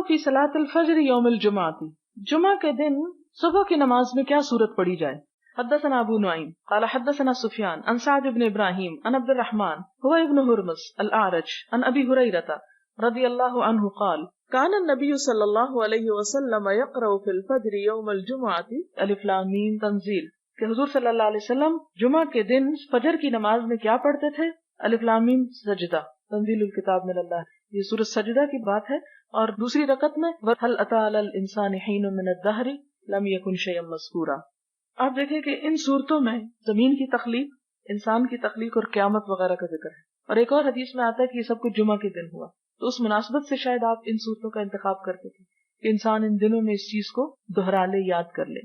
फी सलातिल फज्र यौमिल जुमाती, जुमा के दिन सुबह की नमाज में क्या सूरत पढ़ी जाए। हद्दसना अबू नुईम क़ाल हद्दसना सुफयान अन सअद इब्न इब्राहीम अन अब्दुर्रहमान हुवा इब्न हुरमुस अल अअरज अन अबी हुरैरह रदियल्लाहु अन्हु क़ाल कान नबी सल्लल्लाहु अलैहि वसल्लम यक़रउ फिल फज्र यौमल जुमुअती अलिफ लाम मीम तंजील, कि हुजूर सल्लल्लाहु अलैहि वसल्लम जुमा के दिन फजर की नमाज में क्या पढ़ते थे। अलिफ लाम मीम सजदा तंजीलुल किताब मिनल्लाह, ये सूरत सजदा की बात है। और दूसरी रकत में वहल अता अलल इंसानि हीनुम मिनद दहरी लम यकुन शयअन मज़कूरा। आप देखें कि इन सूरतों में जमीन की तख्लीक, इंसान की तख्लीक और क़यामत वगैरह का जिक्र है। और एक और हदीस में आता है कि ये सब कुछ जुमा के दिन हुआ। तो उस मुनासबत से शायद आप इन सूरतों का इंतखाब करते थे कि इंसान इन दिनों में इस चीज को दोहरा ले, याद कर ले।